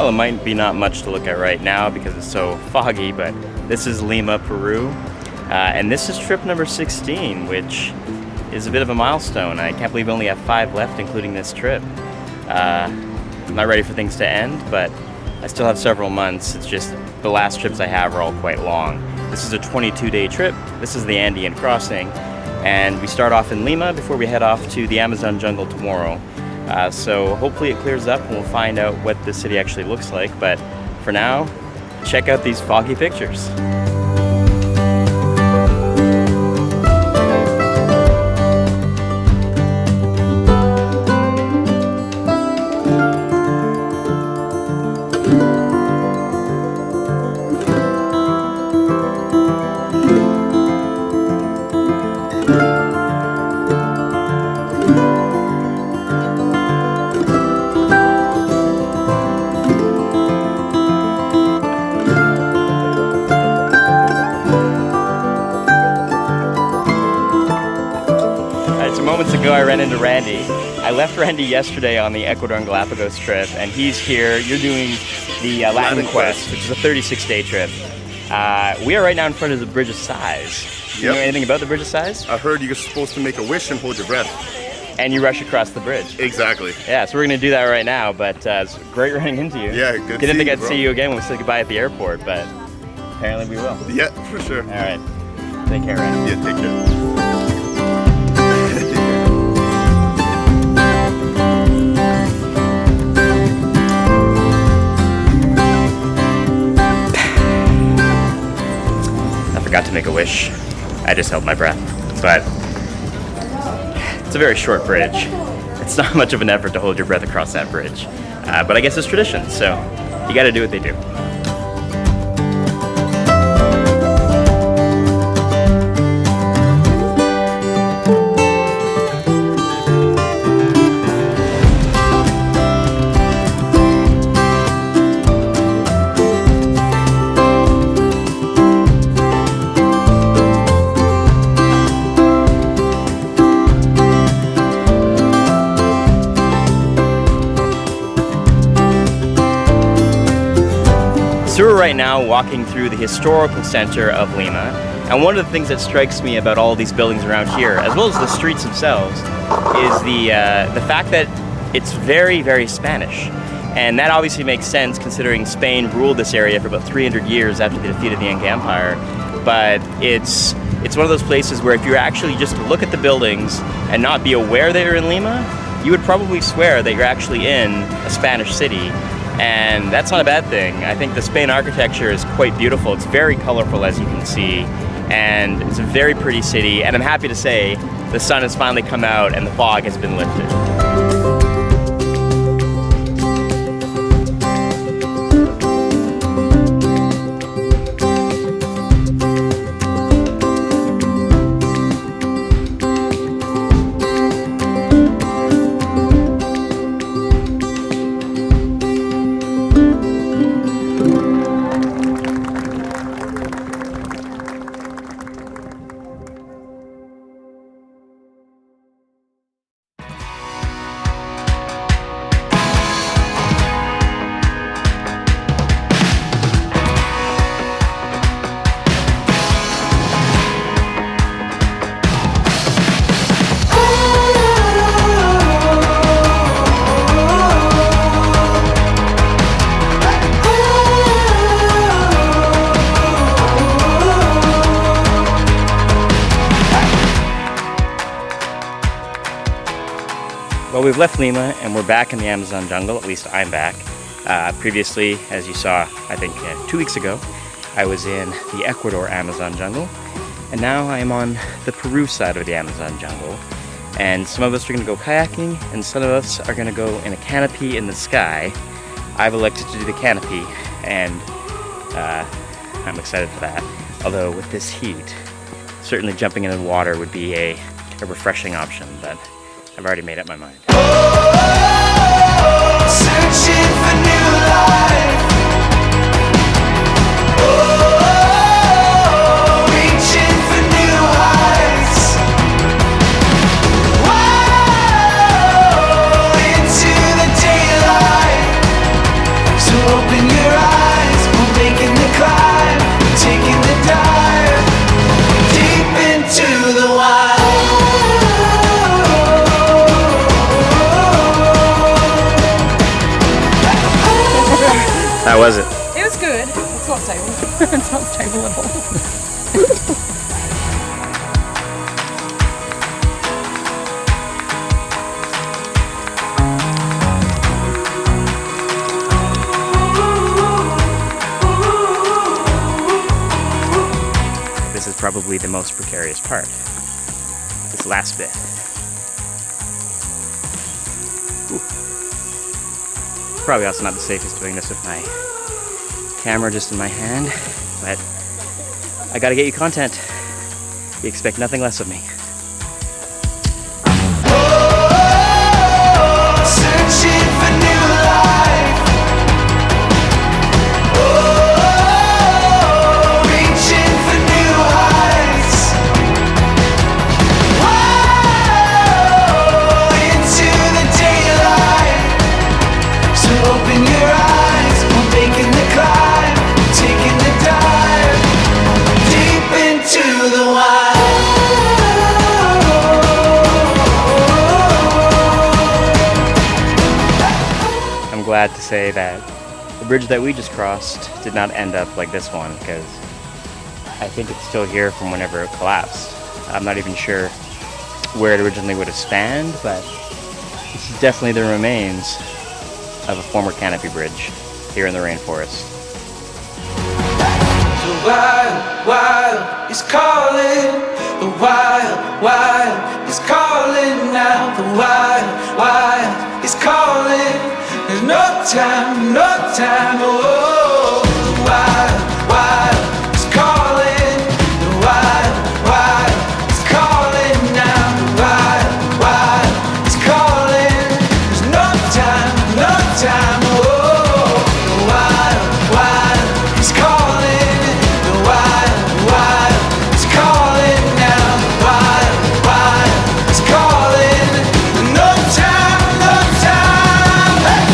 it might be not much to look at right now because it's so foggy, but this is Lima, Peru. And this is trip number 16, which is a bit of a milestone. I can't believe we only have 5 left, including this trip. I'm not ready for things to end, but I still have several months. It's just the last trips I have are all quite long. This is a 22-day trip. This is the Andean crossing. And we start off in Lima before we head off to the Amazon jungle tomorrow. So hopefully it clears up and we'll find out what the city actually looks like. But for now, check out these foggy pictures. Moments ago I ran into Randy. I left Randy yesterday on the Ecuador and Galapagos trip, and he's here. You're doing the Latin Quest, which is a 36-day trip. We are right now in front of the Bridge of Sighs. Do you know anything about the Bridge of Sighs? I heard you're supposed to make a wish and hold your breath. And you rush across the bridge. Exactly. Yeah, so we're going to do that right now, but it's great running into you. Yeah, good. Didn't think I'd see you again when we said goodbye at the airport, but apparently we will. Yeah, for sure. All right. Take care, Randy. Yeah, take care. Forgot to make a wish. I just held my breath. But it's a very short bridge. It's not much of an effort to hold your breath across that bridge. But I guess it's tradition, so you gotta do what they do. So we're right now walking through the historical center of Lima, and one of the things that strikes me about all these buildings around here, as well as the streets themselves, is the fact that it's very, very Spanish. And that obviously makes sense considering Spain ruled this area for about 300 years after they defeated the Inca Empire. But it's one of those places where if you actually just look at the buildings and not be aware that you're in Lima, you would probably swear that you're actually in a Spanish city. And that's not a bad thing. I think the Spain architecture is quite beautiful. It's very colorful, as you can see, and it's a very pretty city. And I'm happy to say the sun has finally come out and the fog has been lifted. Well, we've left Lima and we're back in the Amazon jungle, at least I'm back. Previously, as you saw, I think 2 weeks ago, I was in the Ecuador Amazon jungle, and now I'm on the Peru side of the Amazon jungle. And some of us are going to go kayaking, and some of us are going to go in a canopy in the sky. I've elected to do the canopy, and I'm excited for that. Although with this heat, certainly jumping into the water would be a refreshing option, but I've already made up my mind. Searching for new life. Reaching for new heights. Into the daylight. So How was it? It was good. It's not stable. It's not stable at all. This is probably the most precarious part. This last bit. Ooh. Probably also not the safest doing this with my camera just in my hand, but I gotta get you content. You expect nothing less of me. Searching for new life. Reaching for new heights. Into the daylight. So open your eyes. We're making the climb. Taking the dive. Deep into the wild. I'm glad to say that the bridge that we just crossed did not end up like this one, because I think it's still here from whenever it collapsed. I'm not even sure where it originally would have spanned, but this is definitely the remains of a former canopy bridge here in the rainforest. The wild, wild is calling. The wild, wild is calling now. The wild, wild is calling. There's no time, no time. Oh, the wild, wild is calling. The wild, wild is calling now. The wild, wild is calling. There's no time, no time. Oh, the wild, wild is calling. The wild, wild is calling now. The wild, wild is calling. No time, no time. Hey!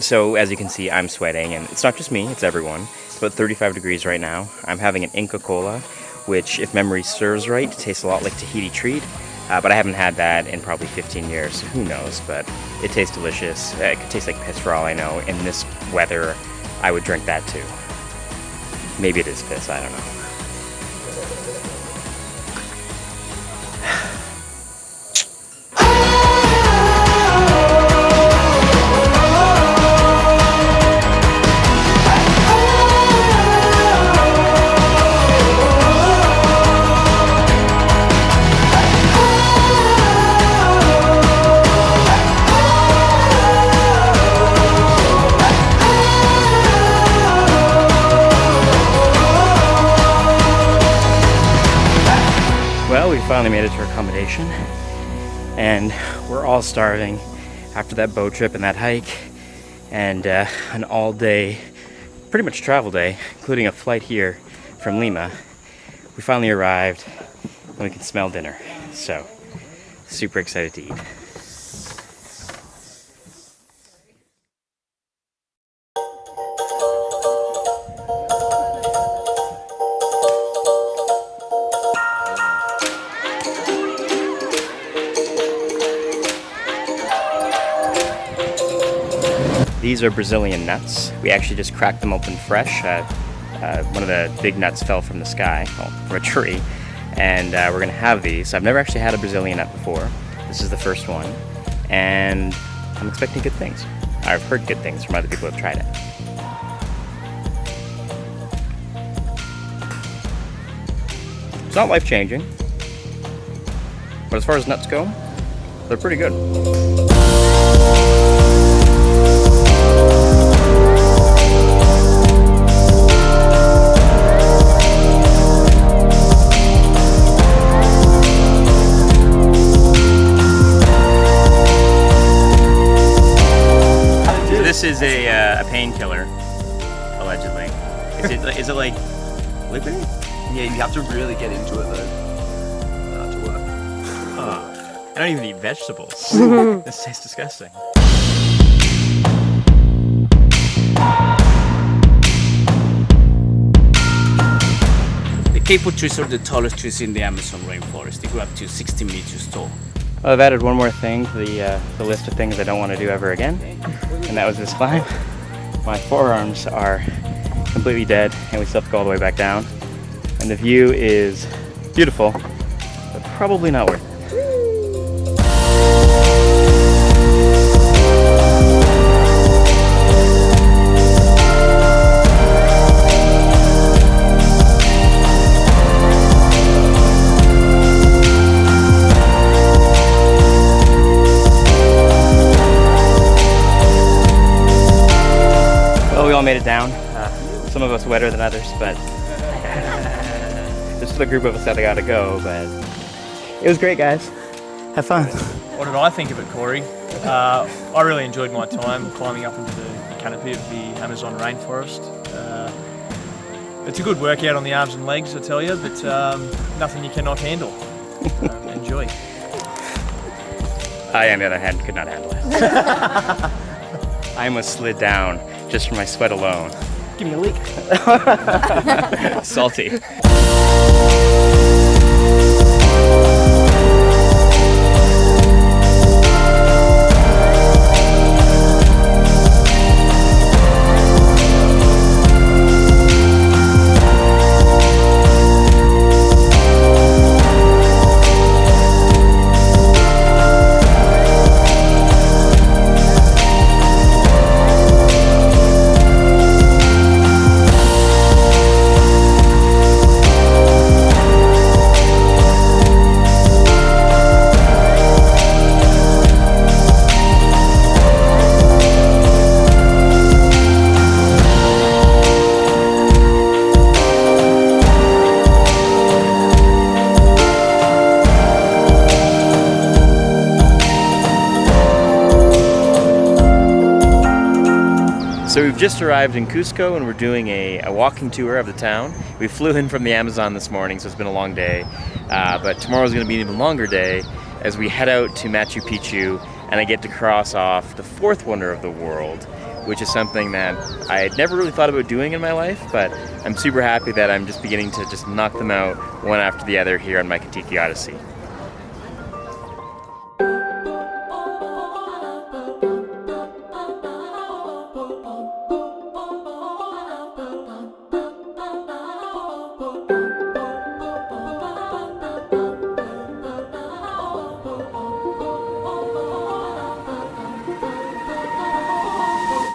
So as you can see, I'm sweating, and it's not just me, it's everyone. It's about 35 degrees right now. I'm having an Inca Cola, which, if memory serves right, tastes a lot like Tahiti Treat, but I haven't had that in probably 15 years, so who knows, but it tastes delicious. It could taste like piss for all I know. In this weather, I would drink that too. Maybe it is piss, I don't know. Well, we finally made it to our accommodation, and we're all starving after that boat trip and that hike, and an all-day, pretty much travel day, including a flight here from Lima. We finally arrived, and we can smell dinner, so super excited to eat. These are Brazilian nuts. We actually just cracked them open fresh. One of the big nuts fell from the sky, well, from a tree, and we're gonna have these. I've never actually had a Brazilian nut before. This is the first one, and I'm expecting good things. I've heard good things from other people who have tried it. It's not life-changing, but as far as nuts go, they're pretty good. This is a painkiller, allegedly. Is it like liquid? Yeah, you have to really get into it though. To work. I don't even eat vegetables. This tastes disgusting. The Capo trees are the tallest trees in the Amazon rainforest. They go up to 60 meters tall. Well, I've added one more thing to the list of things I don't want to do ever again, and that was this climb. My forearms are completely dead and we still have to go all the way back down. And the view is beautiful, but probably not worth it. Well, we all made it down. Some of us wetter than others, but there's still a group of us that gotta go, but it was great, guys. Have fun. What did I think of it, Corey? I really enjoyed my time climbing up into the canopy of the Amazon rainforest. It's a good workout on the arms and legs, I tell you, but nothing you cannot handle. Enjoy. I, on the other hand, could not handle it. I almost slid down just from my sweat alone. Give me a leak. Salty. So we've just arrived in Cusco and we're doing a walking tour of the town. We flew in from the Amazon this morning, so it's been a long day. But tomorrow's gonna be an even longer day as we head out to Machu Picchu and I get to cross off the fourth wonder of the world, which is something that I had never really thought about doing in my life, but I'm super happy that I'm just beginning to just knock them out one after the other here on my Contiki Odyssey.